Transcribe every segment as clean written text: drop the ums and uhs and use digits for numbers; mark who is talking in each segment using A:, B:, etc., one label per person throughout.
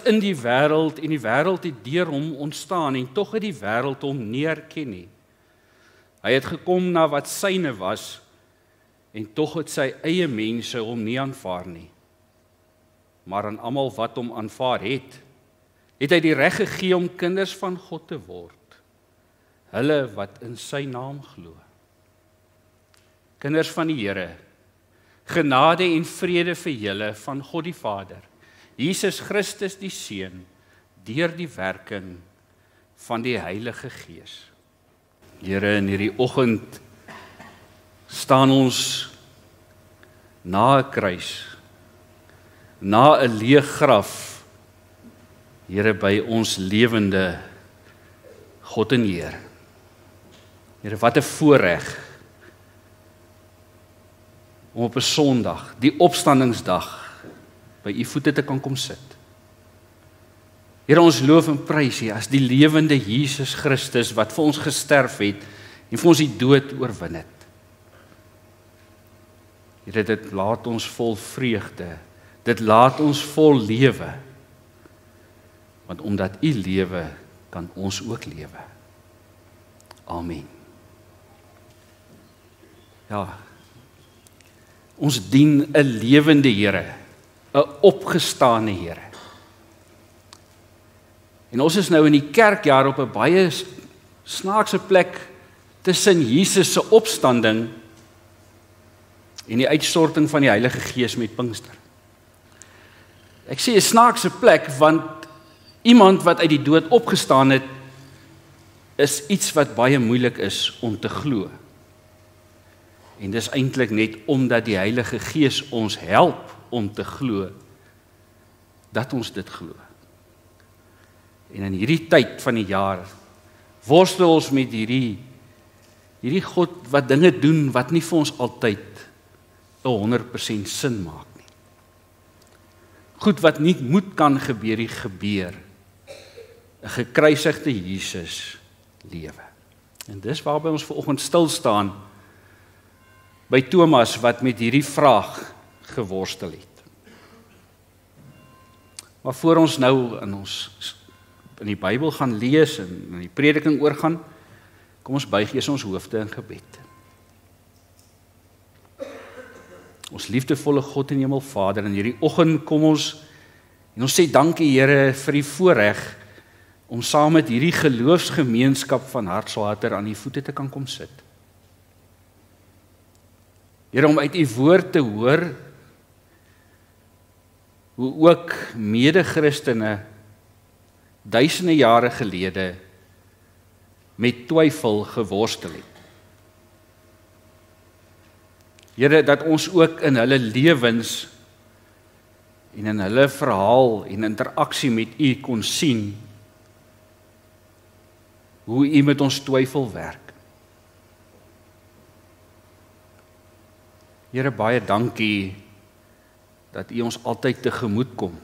A: in die wêreld en die wêreld het deur hom ontstaan en tog het die wêreld hom nie erken nie. Hy het gekom na wat syne was en tog het sy eie mense hom nie aanvaar nie. Maar aan almal wat hom aanvaar het hy die reg gegee om kinders van God te word. Hulle wat in sy naam glo. Kinders van die Here, genade en vrede vir julle van God die Vader, Jesus Christus die Seun, deur die werking van die Heilige Gees. Here, in hierdie oggend staan ons na 'n kruis, na 'n leë graf, Here, by ons lewende God en Heer. Here, wat 'n voorreg om op 'n Sondag, die opstandingsdag, by u voete te kan kom sit. Here, ons loof en prys u as die lewende Jesus Christus wat vir ons gesterf het en vir ons die dood oorwin het. Here, dit laat ons vol vreugde, dit laat ons vol lewe, want omdat u lewe, kan ons ook lewe. Amen. Ja, ons dien 'n lewende Here, 'n opgestane Here. En ons is nou in die kerkjaar op 'n baie snaakse plek tussen Jesus se opstanding en die uitstorting van die Heilige Gees met Pinkster. Ek sê 'n snaakse plek want iemand wat uit die dood opgestaan het, is iets wat baie moeilik is om te glo. En dis eintlik net omdat die Heilige Gees ons help om te glo, dat ons dit glo. En in hierdie tyd van die jaar, worstel ons met hierdie God wat dinge doen, wat nie vir ons altyd 100% sin maak nie. Goed wat nie moet kan gebeur, gebeur. 'n gekruisigde Jesus lewe. En dis waarby ons vanoggend stil staan, by Thomas wat met hierdie vraag geworstel het. Maar voor ons nou in die Bybel gaan lees en in die prediking oorgaan, kom ons buig eers ons hoofde in gebed. Ons liefdevolle God en Hemelvader, in hierdie oggend kom ons en ons sê dankie Here vir die voorreg om saam met hierdie geloofsgemeenskap van Hartswater aan u voete te kan kom sit. Here, om uit u woord te hoor hoe ook mede-Christene duisende jare gelede met twyfel geworstel het. Here, dat ons ook in hulle lewens en in hulle verhaal en interaksie met u kon sien hoe u met ons twyfel werk. Here, baie dankie dat u ons altyd tegemoet kom.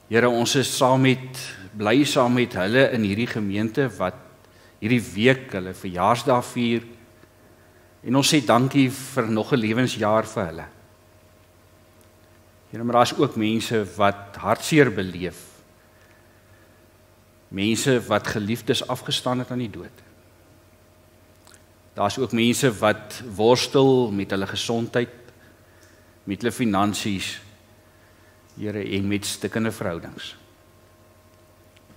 A: Here, ons is bly saam met hulle in hierdie gemeente wat hierdie week hulle verjaarsdag vier. En ons sê dankie vir nog 'n lewensjaar vir hulle. Here, maar daar is ook mense wat hartseer beleef. Mense wat geliefdes afgestaan het aan die dood. Daar is ook mense wat worstel met hulle gesondheid, met hulle finansies, Here, en met stikkende verhoudings.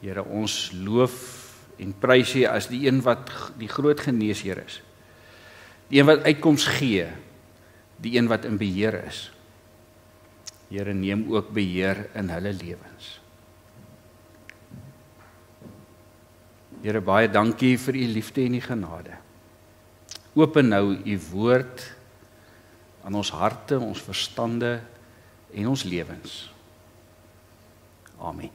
A: Here, ons loof en prys U as die een wat die groot geneesheer is. Die een wat uitkoms gee, die een wat in beheer is. Here, neem ook beheer in hulle lewens. Here, baie dankie vir u liefde en u genade. Open nou u woord aan ons harte, ons verstande en ons lewens. Amen.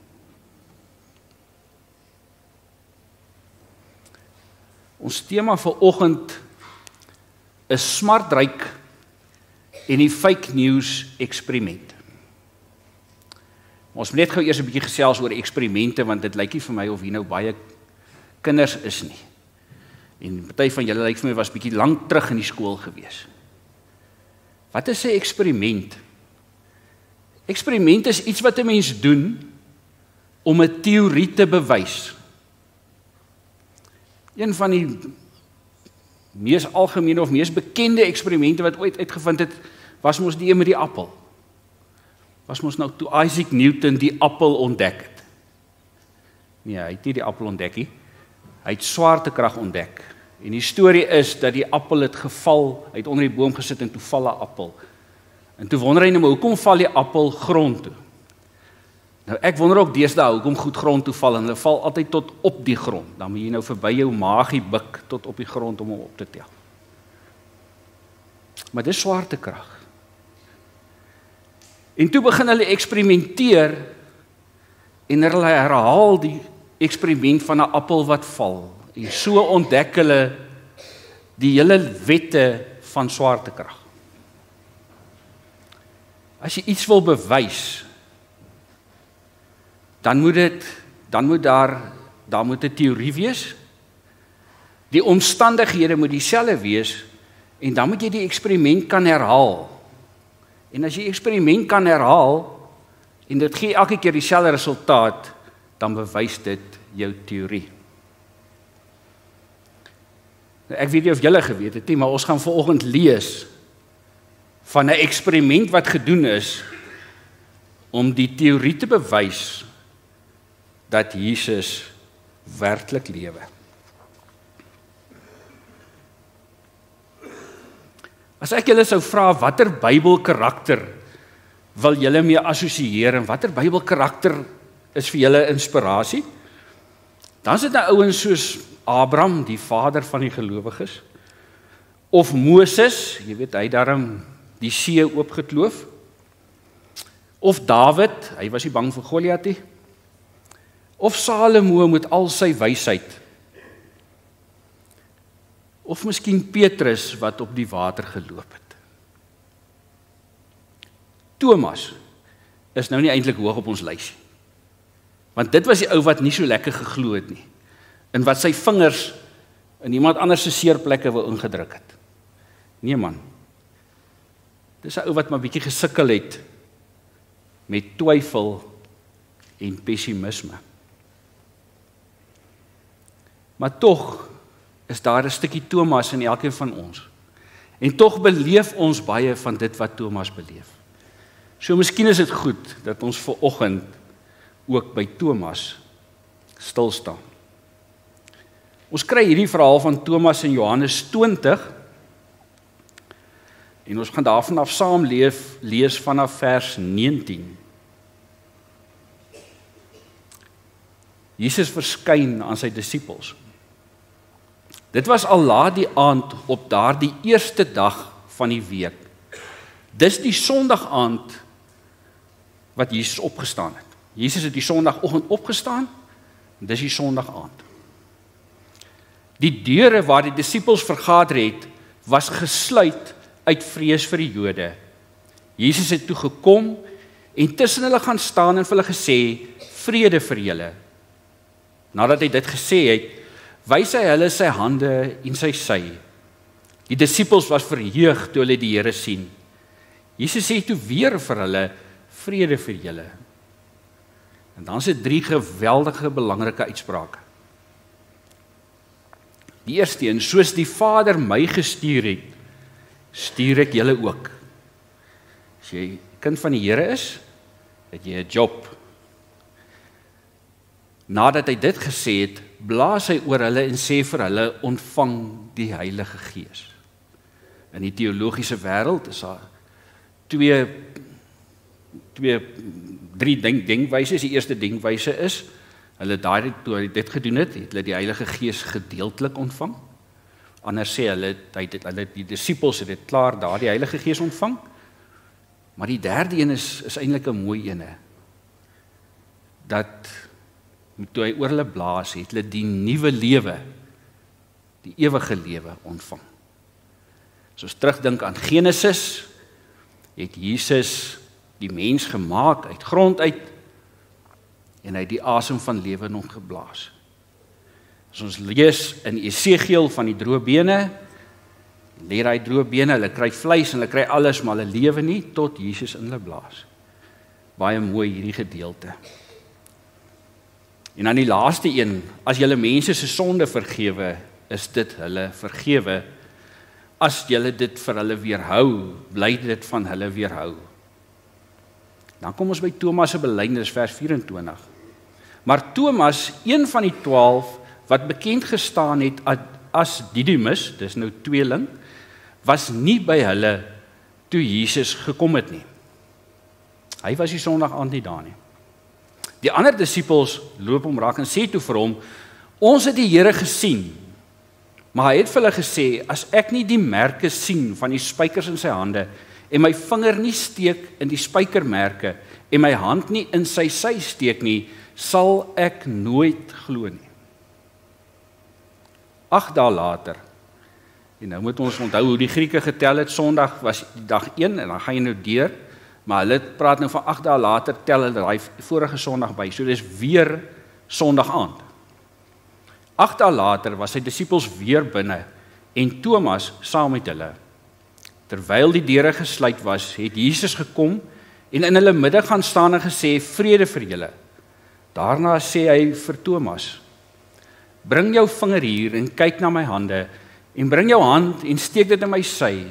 A: Ons tema vir oggend is smartryk en die fake news eksperiment. Ons moet net gou eers 'n bietjie gesels oor eksperimente, want dit lyk nie vir my of hier nou baie kinders is nie. En party van julle lyk vir my was bietjie lank terug in die skool gewees. Wat is 'n eksperiment? Eksperiment is iets wat 'n mens doen om 'n teorie te bewys. Een van die mees algemene of mees bekende eksperimente wat ooit uitgevind het, was mos die een met die appel. Was mos nou toe Isaac Newton die appel ontdek het. Nee, hy het nie die appel ontdek nie. Hy het swaartekrag ontdek. En die storie is dat die appel het geval, hy het onder die boom gesit en toe val 'n appel. En toe wonder hy nou, maar hoekom val die appel grond toe? Nou ek wonder ook deesdae hoekom goed grond toe val, en hulle val altyd tot op die grond. Dan moet jy nou verby jou maagie buk tot op die grond om hom op te tel. Maar dis swaartekrag. En toe begin hulle eksperimenteer en hulle herhaal die eksperiment van 'n appel wat val. En so ontdek hulle die hele wette van swaartekrag. As jy iets wil bewys, dan moet daar moet 'n teorie wees. Die omstandighede moet dieselfde wees en dan moet jy die eksperiment kan herhaal. En as jy die eksperiment kan herhaal en dit gee elke keer dieselfde resultaat, dan bewys dit jou teorie. Nou, ek weet nie of julle geweet het nie, maar ons gaan vanoggend lees van 'n eksperiment wat gedoen is om die teorie te bewys dat Jesus werklik lewe. As ek julle sou vra watter Bybelkarakter wil julle mee assosieer en watter Bybelkarakter is vir julle inspirasie, dan is dit nou ouens soos Abraham, die vader van die gelowiges, of Moses, jy weet hy daarom die see oopgekloof, of Dawid, hy was nie bang vir Goliat nie, of Salomo met al sy wysheid, of miskien Petrus wat op die water geloop het. Thomas is nou nie eintlik hoog op ons lys nie, want dit was die ou wat nie so lekker geglo het nie, en wat sy vingers in iemand anders se seerplekke wou ingedruk het. Nee man, dis 'n ou wat maar bietjie gesukkel het met twyfel en pessimisme. Maar tog is daar 'n stukkie Thomas in elkeen van ons. En tog beleef ons baie van dit wat Thomas beleef. So miskien is dit goed dat ons vanoggend ook by Thomas stil staan. Ons kry hierdie verhaal van Thomas in Johannes 20 en ons gaan daarvan af saam lees vanaf vers 19. Jesus verskyn aan sy disippels. Dit was al laat die aand op daardie eerste dag van die week. Dis die Sondag-aand wat Jesus opgestaan het. Jesus het die Sondagoggend opgestaan, en dis die Sondag-aand. Die deure waar die disippels vergader het, was gesluit uit vrees vir die Jode. Jesus het toe gekom en tussen hulle gaan staan en vir hulle gesê, vrede vir julle. Nadat hy dit gesê het, wys hy hulle sy hande en sy sy. Die disippels was verheug toe hulle die Here sien. Jesus sê toe weer vir hulle, vrede vir julle. En dan is dit 3 geweldige belangrike uitsprake. Die eerste een, soos die Vader my gestuur het, stuur ek julle ook. As jy kind van die Here is, het jy 'n job. Nadat hy dit gesê het, blaas hy oor hulle en sê vir hulle, ontvang die Heilige Gees. In die teologiese wêreld is daar 3 denkwyse. Die eerste denkwyse is, hulle toe hy dit gedoen het, het hulle die Heilige Gees gedeeltelik ontvang. Anders sê hulle die disippels het dit klaar daar die Heilige Gees ontvang. Maar die derde een is eintlik 'n mooi ene. Dat toe hy oor hulle blaas, het hulle die nuwe lewe, die ewige lewe ontvang. As ons terugdink aan Genesis, het Jesus die mens gemaak uit grond uit en hy het die asem van lewe in hom geblaas. As ons lees in Esegiel van die droë bene, lê daai droë bene, hulle kry vleis en hulle kry alles, maar hulle lewe nie tot Jesus in hulle blaas. baie mooi hierdie gedeelte. En dan die laaste een, as julle mense se sonde vergewe, is dit hulle vergewe. As julle dit vir hulle weerhou, bly dit van hulle weerhou. Dan kom ons by Thomas se belydenis vers 24. Maar Thomas, een van die 12 wat bekend gestaan het as Didymus, dis nou tweeling, was nie by hulle toe Jesus gekom het nie. Hy was die Sondag aand nie daar nie. Die ander disippels loop hom raak en sê toe vir hom, ons het die Here gesien. Maar hy het vir hulle gesê, as ek nie die merke sien van die spykers in sy hande, en my vinger nie steek in die spykermerke, en my hand nie in sy sy steek nie, sal ek nooit glo nie. 8 dae later, en nou moet ons onthou hoe die Grieke getel het, Sondag was die dag 1, en dan gaan jy nou deur, maar hulle praat nou van 8 dae later, tel hulle daai vorige Sondag by, so dis weer Sondag aand. 8 dae later was sy disippels weer binne, en Thomas saam met hulle. Terwyl die deure gesluit was, het Jesus gekom, en in hulle midde gaan staan en gesê, vrede vir julle. Daarna sê hy vir Thomas, bring jou vinger hier en kyk na my hande, en bring jou hand en steek dit in my sy.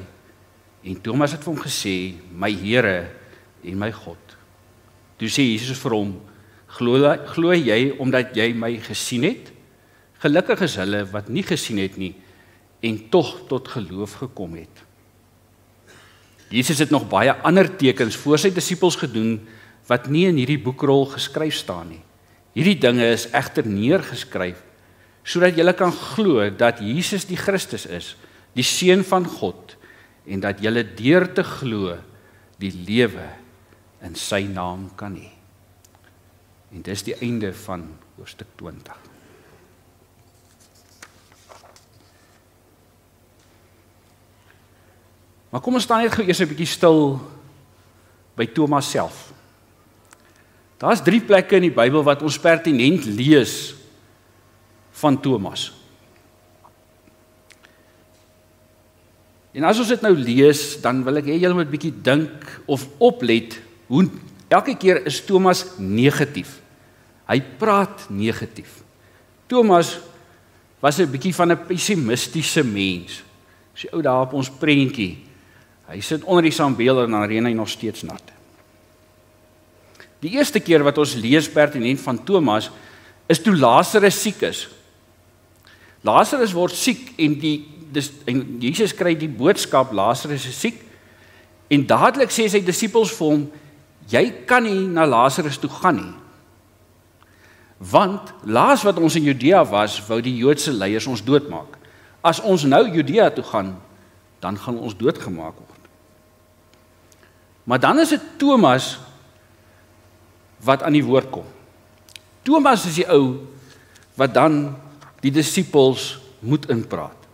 A: En Thomas het vir hom gesê, my Here en my God. Toe sê Jesus vir hom, glo jy omdat jy my gesien het? Gelukkig is hulle wat nie gesien het nie, en tog tot geloof gekom het. Jesus het nog baie ander tekens voor sy disippels gedoen, wat nie in hierdie boekrol geskryf staan nie. Hierdie dinge is egter neergeskryf, sodat julle kan glo dat Jesus die Christus is, die Seun van God, en dat julle deur te glo die lewe in sy naam kan hê. En dis die einde van hoofstuk 20. Maar kom ons staan net gou eers 'n bietjie stil by Thomas self. Daar's 3 plekke in die Bybel wat ons pertinent lees van Thomas. En as ons dit nou lees, dan wil ek hê julle moet 'n bietjie dink of oplet hoe elke keer is Thomas negatief. Hy praat negatief. Thomas was 'n bietjie van 'n pessimistiese mens. As jy ou daar op ons prentjie, hy sit onder die sambeel en dan reën hy nog steeds nat. Die eerste keer wat ons lees pertinent van Thomas, is toe Lazarus siek is. Lazarus word siek en Jesus kry die boodskap, Lazarus is siek, en dadelik sê sy disippels vir hom, jy kan nie na Lazarus toe gaan nie. Want laas wat ons in Judea was, wou die Joodse leiers ons doodmaak. As ons nou Judea toe gaan, dan gaan ons doodgemaak word. Maar dan is dit Thomas wat aan die woord kom. Thomas is die ou wat dan die disippels moet inpraat.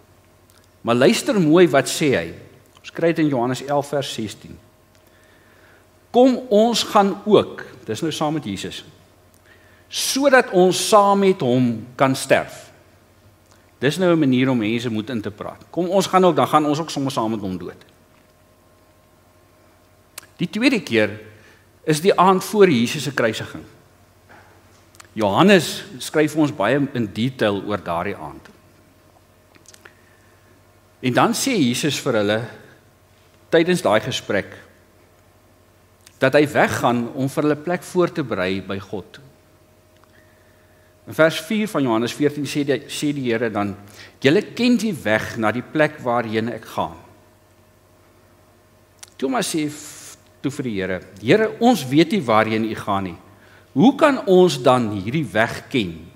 A: Maar luister mooi wat sê hy. Ons kry dit in Johannes 11 vers 16. Kom ons gaan ook, dis nou saam met Jesus, sodat ons saam met hom kan sterf. Dis nou 'n manier om mense moet in te praat. Kom ons gaan ook, dan gaan ons ook sommer saam met hom dood. Die tweede keer is die aand voor Jesus se kruisiging. Johannes skryf ons baie in detail oor daardie aand. En dan sê Jesus vir hulle tydens daai gesprek dat hy weggaan om vir hulle plek voor te berei by God. In vers 4 van Johannes 14 sê die Here dan, julle ken die weg na die plek waarheen ek gaan. Thomas sê toe vir die Here, Here, ons weet nie waarheen u gaan nie. Hoe kan ons dan hierdie weg ken?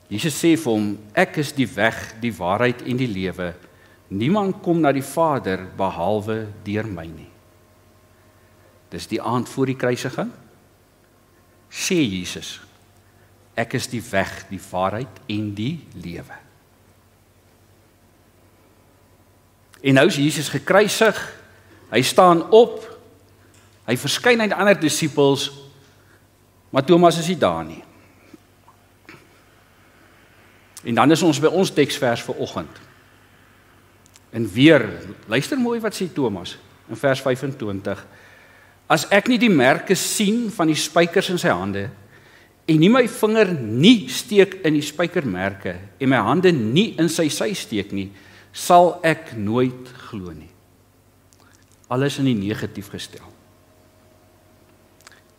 A: Jesus sê vir hom, ek is die weg, die waarheid en die lewe. Niemand kom na die Vader behalwe deur my nie. Dis die aand voor die kruisiging. Sê Jesus, ek is die weg, die waarheid en die lewe. En nou is Jesus gekruisig, hy staan op, hy verskyn aan die ander disippels, maar Thomas is nie daar nie. En dan is ons by ons teksvers vir oggend. En weer, luister mooi wat sê Thomas in vers 25. As ek nie die merke sien van die spykers in sy hande en nie my vinger nie steek in die spykermerke en my hande nie in sy sy steek nie, sal ek nooit glo nie. Alles in die negatief gestel.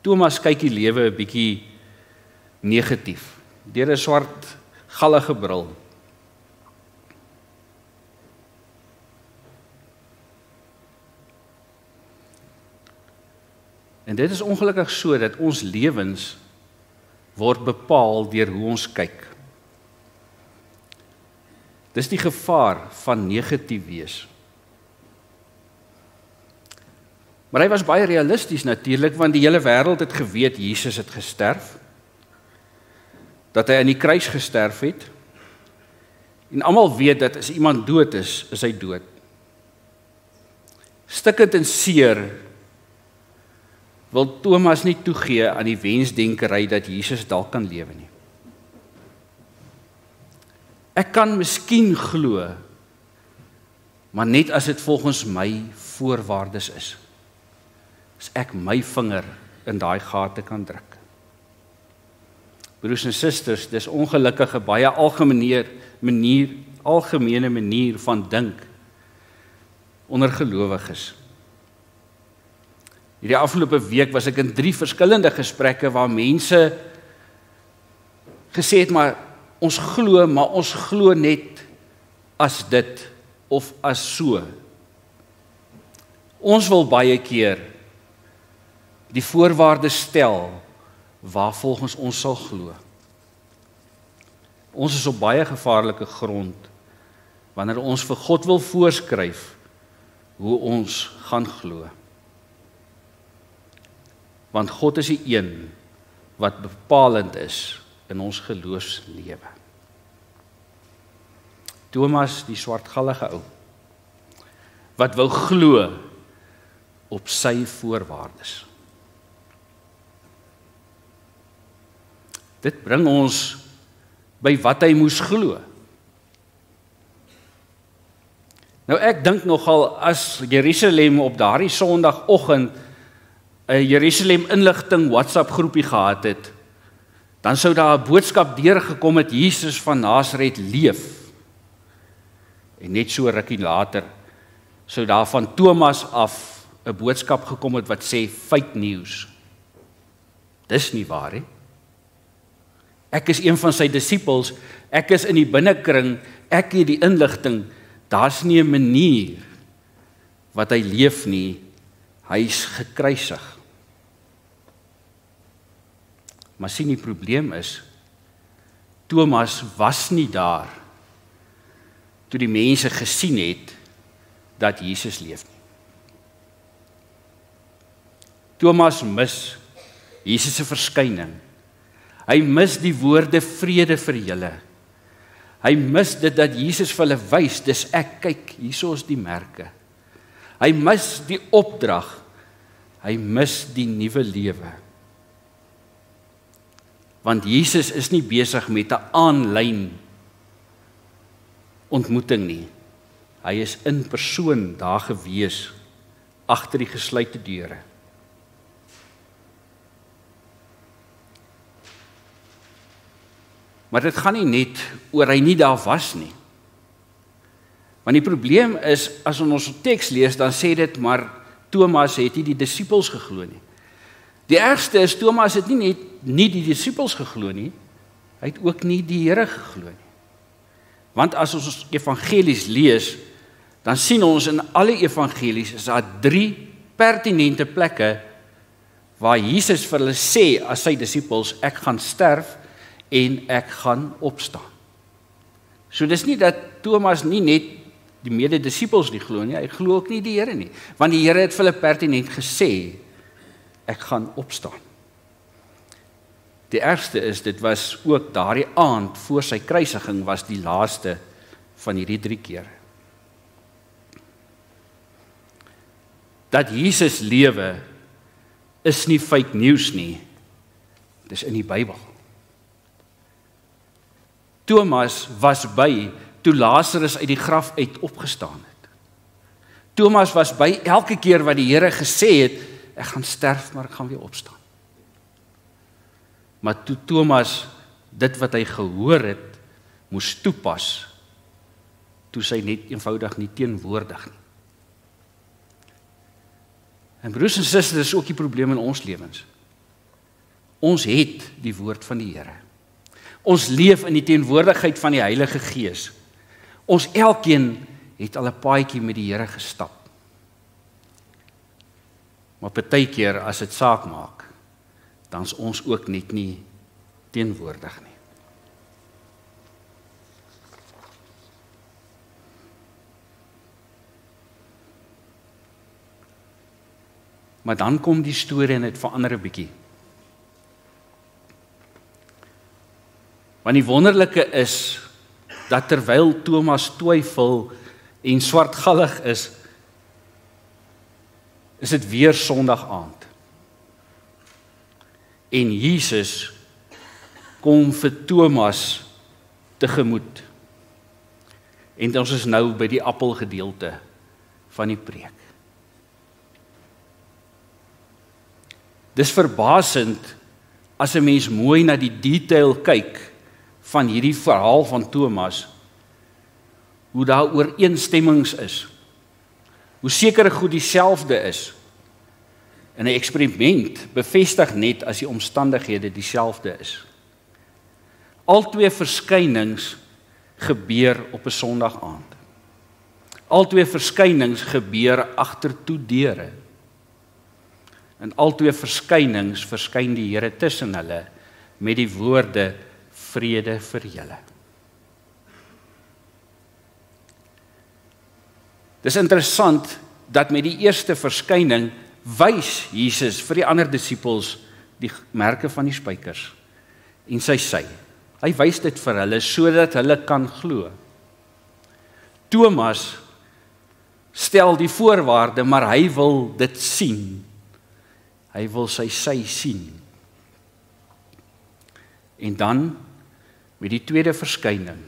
A: Thomas kyk die lewe 'n bietjie negatief, deur 'n swart gallige bril. En dit is ongelukkig so dat ons lewens word bepaal deur hoe ons kyk. Dis die gevaar van negatief wees. Maar hy was baie realisties natuurlik, want die hele wêreld het geweet Jesus het gesterf, dat hy aan die kruis gesterf het, en almal weet dat as iemand dood is hy dood. Stikkend en seer wil Thomas nie toegee aan die wensdenkery dat Jesus dalk kan lewe nie. Ek kan miskien glo, maar net as dit volgens my voorwaardes is. As ek my vinger in daai gate kan druk. Broers en susters, dis ongelukkig 'n baie algemene manier van dink onder gelowiges. Hierdie afgelope week was ek in 3 verskillende gesprekke waar mense gesê het, maar ons glo net as dit of as so. Ons wil baie keer die voorwaardes stel waar volgens ons sal glo. Ons is op baie gevaarlike grond wanneer ons vir God wil voorskryf hoe ons gaan glo. Want God is die een wat bepalend is in ons geloofslewe. Thomas, die swartgallige ou, wat wou glo op sy voorwaardes. Dit bring ons by wat hy moes glo. Nou ek dink nogal as Jerusalem op daardie Sondagoggend 'n Jerusalem inligting WhatsApp groepie gehad het, dan sou daar 'n boodskap deurgekom het, Jesus van Nasaret leef. En net so rukkie later sou daar van Thomas af 'n boodskap gekom het wat sê fake news. Dis nie waar nie. Ek is een van sy disippels, ek is in die binnekring, ek het die inligting, daar's nie 'n manier wat hy leef nie, hy's gekruisig. Maar sien, die probleem is, Thomas was nie daar toe die mense gesien het dat Jesus leef nie. Thomas mis Jesus se verskyning. Hy mis die woorde vrede vir julle. Hy mis dit dat Jesus vir hulle wys, dis ek, kyk, hierso is die merke. Hy mis die opdrag. Hy mis die nuwe lewe. Want Jesus is nie besig met 'n aanlyn ontmoeting nie. Hy is in persoon daar gewees, agter die gesluite deure. Maar dit gaan nie net oor hy nie daar was nie. Want die probleem is, as ons teks lees, dan sê dit maar, Thomas het nie die disippels geglo nie. Die ergste is, Thomas het nie net nie die disippels geglo nie, hy het ook nie die Here geglo nie. Want as ons evangelies lees, dan sien ons in alle evangelies is daar 3 pertinente plekke waar Jesus vir hulle sê as sy disippels, ek gaan sterf en ek gaan opstaan. So dis nie dat Thomas nie net die mede-disippels nie glo nie, hy glo ook nie die Here nie, want die Here het vir hulle pertinent gesê, ek gaan opstaan. Die ergste is, dit was ook daardie aand voor sy kruisiging was die laaste van hierdie 3 kere. Dat Jesus lewe is nie fake news nie, dis in die Bybel. Thomas was by toe Lazarus uit die graf uit opgestaan het. Thomas was by elke keer wat die Here gesê het, ek gaan sterf, maar ek gaan weer opstaan. Maar toe Thomas dit wat hy gehoor het, moes toepas, toe sy net eenvoudig nie teenwoordig nie. En broers en susters, dis ook die probleem in ons lewens. Ons het die woord van die Here. Ons leef in die teenwoordigheid van die Heilige Gees. Ons elkeen het al 'n paadjie met die Here gestap. Maar partykeer as dit saak maak, dan is ons ook net nie teenwoordig nie. Maar dan kom die storie en dit verander 'n bietjie. Want die wonderlike is, dat terwyl Thomas twyfel en swartgallig is dit weer Sondag aand. En Jesus kom vir Thomas tegemoet. En ons is nou by die appelgedeelte van die preek. Dis verbasend as 'n mens mooi na die detail kyk van hierdie verhaal van Thomas, hoe daar ooreenstemmings is, hoe sekere goed dieselfde is. En 'n eksperiment bevestig net as die omstandighede dieselfde is. Albei verskynings gebeur op 'n Sondag aand. Albei verskynings gebeur agter toe deure. En albei verskynings verskyn die Here tussen hulle met die woorde vrede vir julle. Dis interessant dat met die eerste verskyning wys Jesus vir die ander disippels die merke van die spykers en sy sy. Hy wys dit vir hulle sodat hulle kan glo. Thomas stel die voorwaarde, maar hy wil dit sien. Hy wil sy sien. En dan met die tweede verskyning,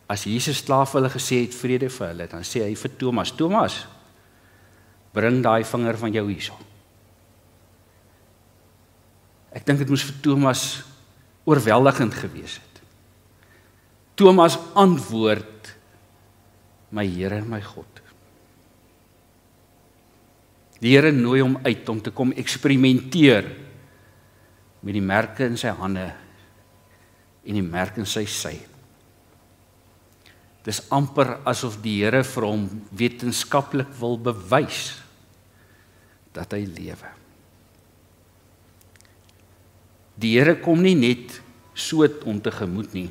A: as Jesus klaar vir hulle gesê het vrede vir hulle, dan sê hy vir Thomas, Thomas, bring daai vinger van jou hierso. Ek dink dit moes vir Thomas oorweldigend gewees het. Thomas antwoord, my Here en my God. Die Here nooi hom uit om te kom eksperimenteer met die merke in sy hande en die merke in sy sy. Dis amper asof die Here vir hom wetenskaplik wil bewys dat hy lewe. Die Here kom nie net so om tegemoet nie.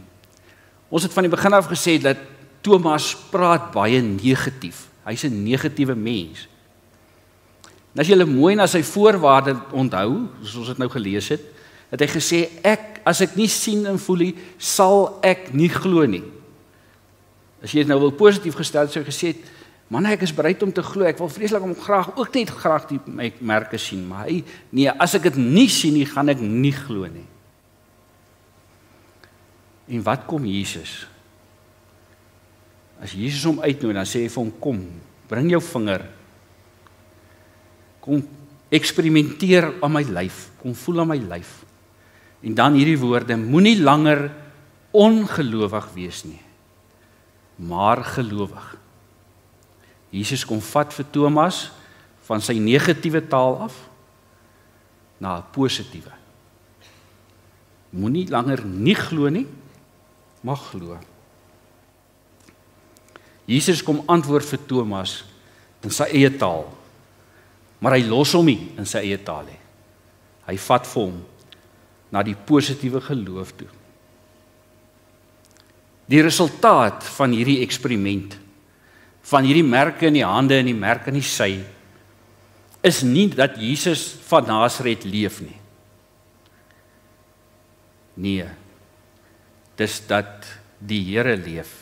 A: Ons het van die begin af gesê dat Thomas praat baie negatief. Hy's 'n negatiewe mens. En as jy mooi na sy voorwaarde onthou, soos ons dit nou gelees het, het hy gesê, as ek nie sien en voel nie, sal ek nie glo nie. As jy dit nou wil positief gestel het, sou jy gesê het, man, ek is bereid om te glo, ek wil vreeslik om ook net graag die merke sien, maar nee, as ek dit nie sien nie, gaan ek nie glo nie. En wat kom Jesus? As Jesus hom uitnooi, dan sê hy vir hom, kom, bring jou vinger, kom eksperimenteer aan my lyf, kom voel aan my lyf. En dan hierdie woorde, moenie langer ongelowig wees nie, maar gelowig. Jesus kom vat vir Thomas van sy negatiewe taal af na 'n positiewe. Moenie langer nie glo nie, maar glo. Jesus kom antwoord vir Thomas in sy eie taal, maar hy los hom nie in sy eie taal nie. Hy vat vir hom na die positiewe geloof toe. Die resultaat van hierdie eksperiment, van hierdie merke in die hande en die merke in die sy, is nie dat Jesus van Nasaret leef nie. Nee, dis dat die Here leef,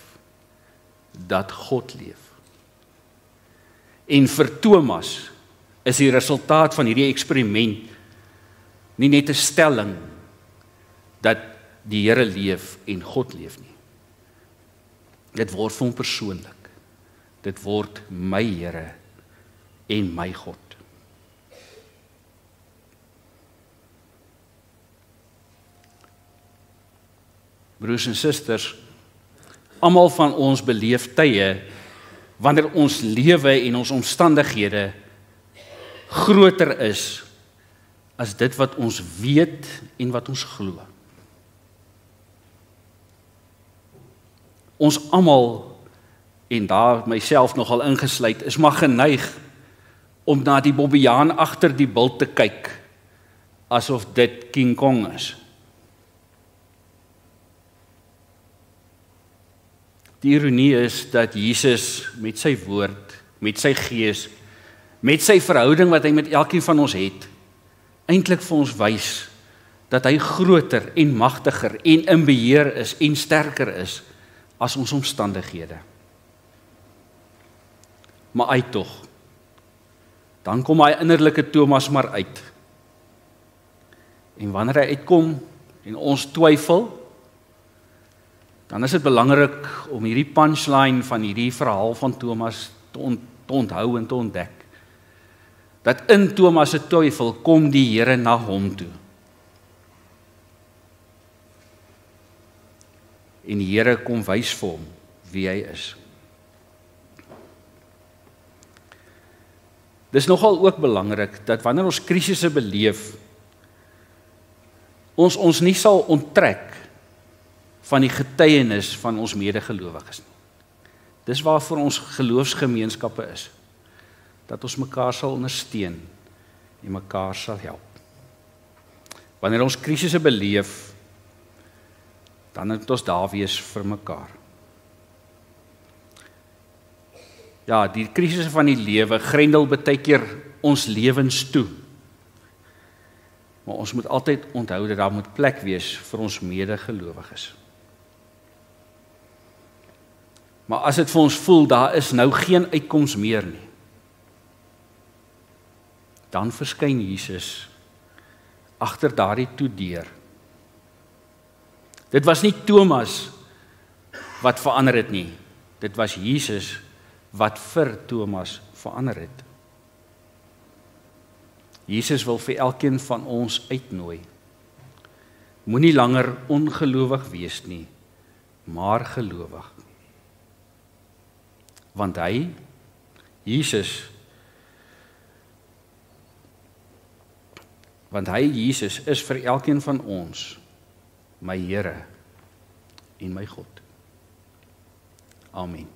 A: dat God leef. En vir Thomas is die resultaat van hierdie eksperiment nie net 'n stelling dat die Here leef en God leef nie. Dit word vir hom persoonlik. Dit word my Here en my God. Broers en susters, almal van ons beleef tye wanneer ons lewe en ons omstandighede groter is as dit wat ons weet en wat ons glo. Ons almal, en daar myself nogal ingesluit, is maar geneig om na die bobbejaan agter die bult te kyk, asof dit King Kong is. Die ironie is dat Jesus met sy woord, met sy gees, met sy verhouding wat hy met elkeen van ons het, eintlik vir ons wys dat hy groter en magtiger en in beheer is en sterker is as ons omstandighede. Maar uit tog, dan kom hy innerlike Thomas maar uit. En wanneer hy uitkom en ons twyfel, dan is dit belangrik om hierdie punchline van hierdie verhaal van Thomas te onthou en te ontdek. Dat in Thomas se twyfel kom die Here na hom toe. En die Here kom wys vir hom wie hy is. Dis nogal ook belangrik dat wanneer ons krisisse beleef, ons nie sal onttrek van die getuienis van ons medegelowiges nie. Dis waarvoor ons geloofsgemeenskappe is. Dat ons mekaar sal ondersteun en mekaar sal help. Wanneer ons krisisse beleef, dan moet ons daar wees vir mekaar. Ja, die krisisse van die lewe grendel baie keer ons lewens toe. Maar ons moet altyd onthou dat daar moet plek wees vir ons medegelowiges. Maar as dit vir ons voel, daar is nou geen uitkoms meer nie, dan verskyn Jesus agter daardie toedeur. Dit was nie Thomas wat verander het nie, dit was Jesus wat vir Thomas verander het. Jesus wil vir elkeen van ons uitnooi. Moenie langer ongelowig wees nie, maar gelowig. Want hy, Jesus, is vir elkeen van ons my Here en my God. Amen.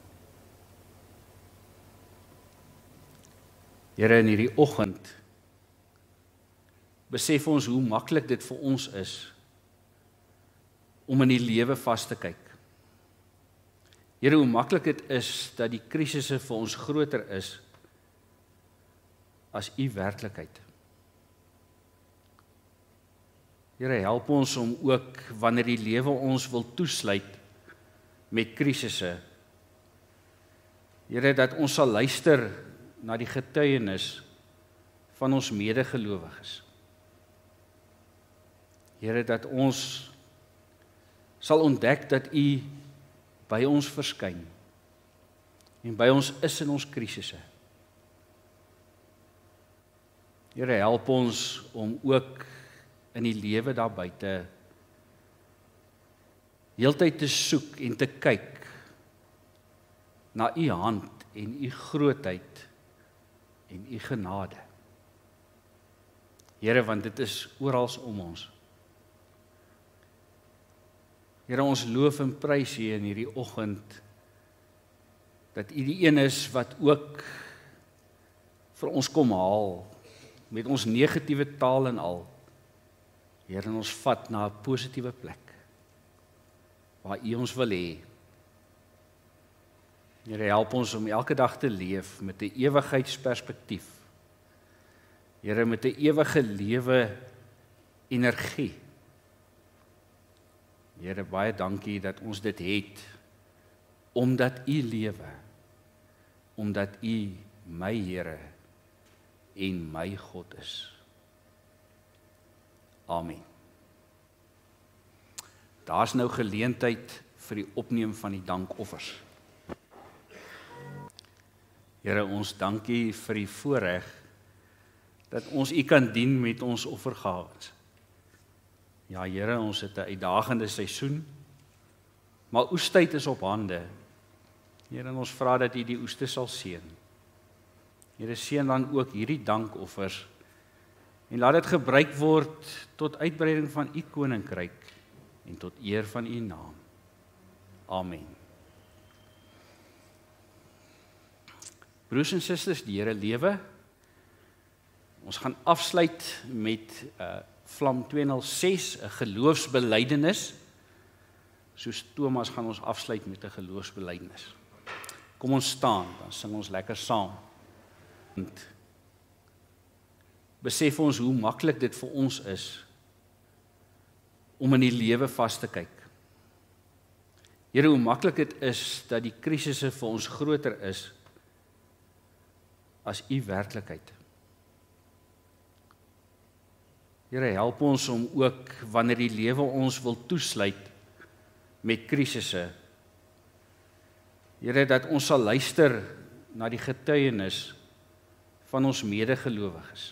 A: Here, in hierdie oggend besef ons hoe maklik dit vir ons is om in die lewe vas te kyk. Here, hoe maklik dit is dat die krisisse vir ons groter is as u werklikheid. Here, help ons om ook wanneer die lewe ons wil toesluit met krisisse, Here, dat ons sal luister na die getuienis van ons medegelowiges. Here, dat ons sal ontdek dat u by ons verskyn en by ons is in ons krisisse. Here, help ons om ook in die lewe daar buite heeltyd te soek en te kyk na u hand en u grootheid en u genade. Here, want dit is oral om ons. Here, ons loof en prys u in hierdie oggend dat u die een is wat ook vir ons kom haal met ons negatiewe taal en al. Here, ons vat na 'n positiewe plek waar u ons wil hê. Here, help ons om elke dag te leef met 'n ewigheidsperspektief. Here, met 'n ewige lewe energie. Here, baie dankie dat ons dit het, omdat u lewe, omdat u my Here en my God is. Amen. Daar's nou geleentheid vir die opneem van die dankoffers. Here, ons dankie vir die voorreg dat ons u kan dien met ons offergawes. Ja, Here, ons het 'n uitdagende seisoen. Maar oestyd is op hande. Here, en ons vra dat U die oeste sal seën. Here, seën dan ook hierdie dankoffers en laat dit gebruik word tot uitbreiding van U koninkryk en tot eer van U naam. Amen. Broers en susters, die Here lewe. Ons gaan afsluit met Vlam 206, 'n geloofsbelydenis. Soos Thomas gaan ons afsluit met 'n geloofsbelydenis. Kom ons staan, dan sing ons lekker saam. En besef ons hoe maklik dit vir ons is om in die lewe vas te kyk. Here, hoe maklik dit is dat die krisisse vir ons groter is as U werklikheid. Here, help ons om ook wanneer die lewe ons wil toesluit met krisisse, Here, dat ons sal luister na die getuienis van ons medegelowiges.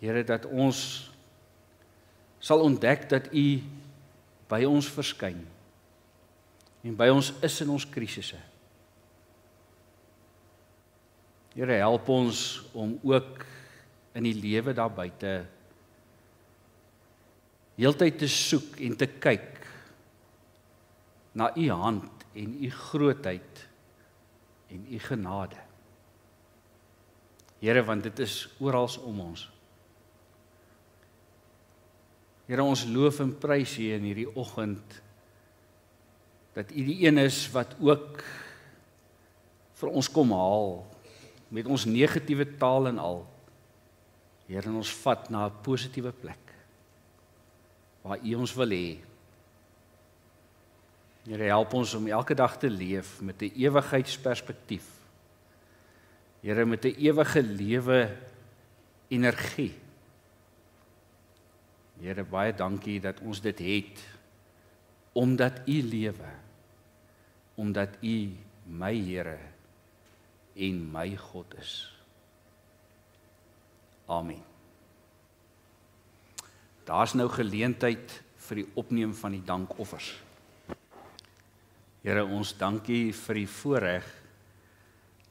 A: Here, dat ons sal ontdek dat U by ons verskyn en by ons is in ons krisisse. Here, help ons om ook in die lewe daar buite heeltyd te soek en te kyk na U hand en U grootheid en U genade. Here, want dit is oral om ons. Here, ons loof en prys U in hierdie oggend dat U die een is wat ook vir ons kom haal met ons negatiewe taal en al. Here, ons vat na 'n positiewe plek waar U ons wil hê. Here, help ons om elke dag te leef met 'n ewigheidsperspektief. Here, met 'n ewige lewe energie. Here, baie dankie dat ons dit het omdat U lewe, omdat U my Here en my God is. Amen. Daar's nou geleentheid vir die opneem van die dankoffers. Here, ons dankie vir die voorreg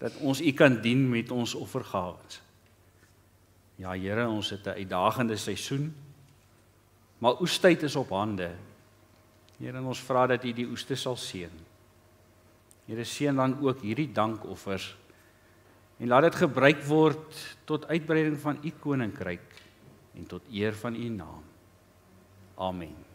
A: dat ons U kan dien met ons offergawes. Ja, Here, ons het 'n uitdagende seisoen, maar oestyd is op hande. Here, en ons vra dat U die oeste sal seën. Here, seën dan ook hierdie dankoffers en laat dit gebruik word tot uitbreiding van U koninkryk en tot eer van U naam. Amen.